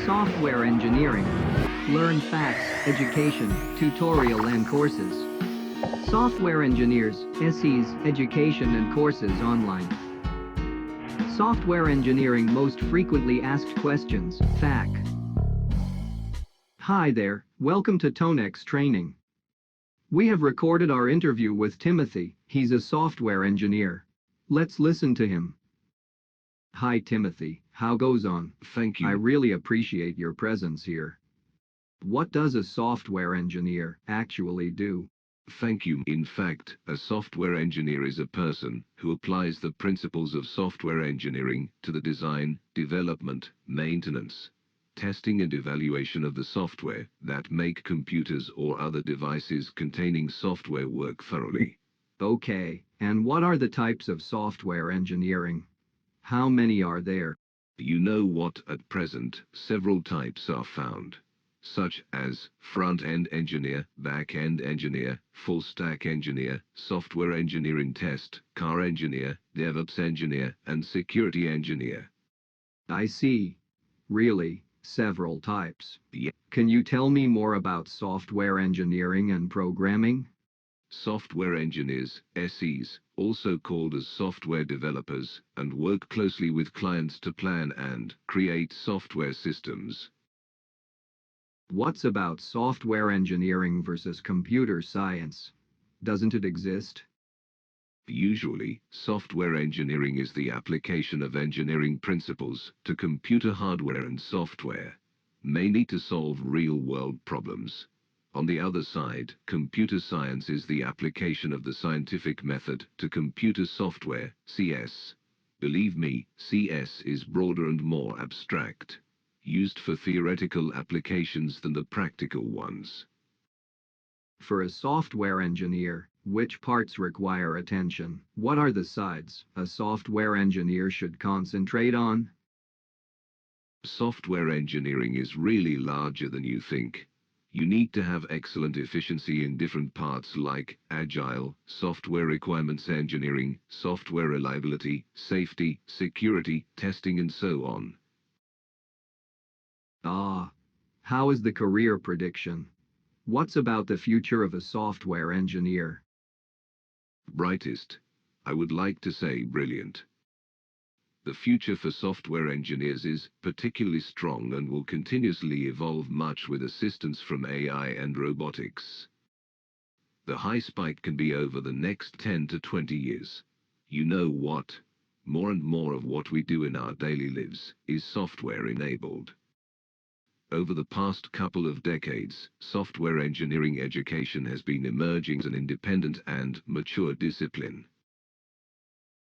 Software engineering. Learn facts, education, tutorial and courses. Software engineers, SEs, education and courses online. Software engineering most frequently asked questions, FAQ. Hi there, welcome to Tonex training. We have recorded our interview with Timothy, he's a software engineer. Let's listen to him. Hi Timothy, how goes on? Thank you. I really appreciate your presence here. What does a software engineer actually do? Thank you. In fact, a software engineer is a person who applies the principles of software engineering to the design, development, maintenance, testing and evaluation of the software that make computers or other devices containing software work thoroughly. Okay, and what are the types of software engineering? How many are there? You know what, at present, several types are found, such as front-end engineer, back-end engineer, full-stack engineer, software engineering test, car engineer, DevOps engineer, and security engineer. I see. Really, several types. Yeah. Can you tell me more about software engineering and programming? Software engineers, SEs, also called as software developers, and work closely with clients to plan and create software systems. What's about software engineering versus computer science? Doesn't it exist? Usually, software engineering is the application of engineering principles to computer hardware and software, mainly to solve real-world problems. On the other side, computer science is the application of the scientific method to computer software, CS. Believe me, CS is broader and more abstract, used for theoretical applications than the practical ones. For a software engineer, which parts require attention? What are the sides a software engineer should concentrate on? Software engineering is really larger than you think. You need to have excellent efficiency in different parts like agile, software requirements engineering, software reliability, safety, security, testing and so on. Ah, how is the career prediction? What's about the future of a software engineer? Brightest. I would like to say brilliant. The future for software engineers is particularly strong and will continuously evolve much with assistance from AI and robotics. The high spike can be over the next 10 to 20 years. You know what? More and more of what we do in our daily lives is software enabled. Over the past couple of decades, software engineering education has been emerging as an independent and mature discipline.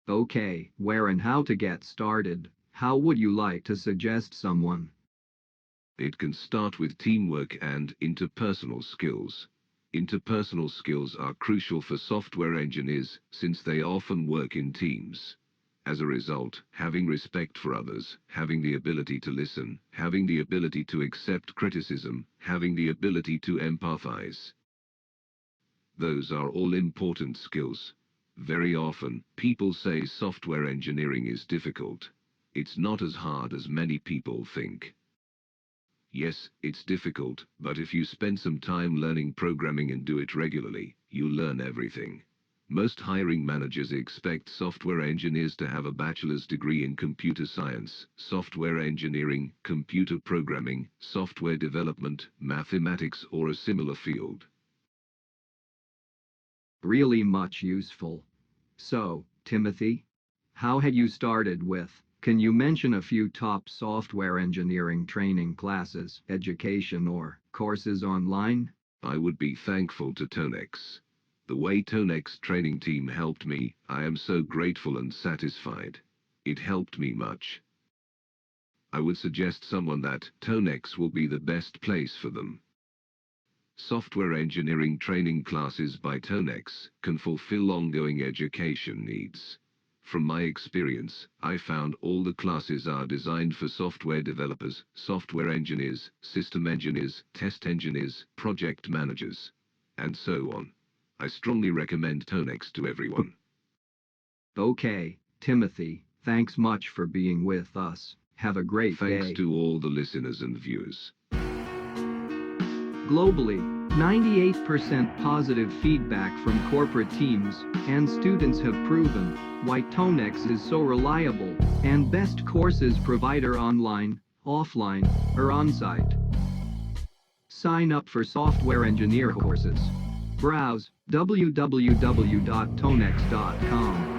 Okay, where and how to get started? How would you like to suggest someone? It can start with teamwork and interpersonal skills. Interpersonal skills are crucial for software engineers since they often work in teams. As a result, having respect for others, having the ability to listen, having the ability to accept criticism, having the ability to empathize. Those are all important skills. Very often, people say software engineering is difficult. It's not as hard as many people think. Yes, it's difficult, but if you spend some time learning programming and do it regularly, you learn everything. Most hiring managers expect software engineers to have a bachelor's degree in computer science, software engineering, computer programming, software development, mathematics or a similar field. Really much useful. So, Timothy, how had you started with? Can you mention a few top software engineering training classes, education or courses online? I would be thankful to Tonex. The way Tonex training team helped me, I am so grateful and satisfied. It helped me much. I would suggest someone that Tonex will be the best place for them. Software engineering training classes by Tonex can fulfill ongoing education needs. From my experience, I found all the classes are designed for software developers, software engineers, system engineers, test engineers, project managers, and so on. I strongly recommend Tonex to everyone. Okay, Timothy, thanks much for being with us. Have a great Thanks day. to all the listeners and viewers. Globally, 98% positive feedback from corporate teams and students have proven why Tonex is so reliable and best courses provider online, offline, or on-site. Sign up for software engineer courses. Browse www.tonex.com.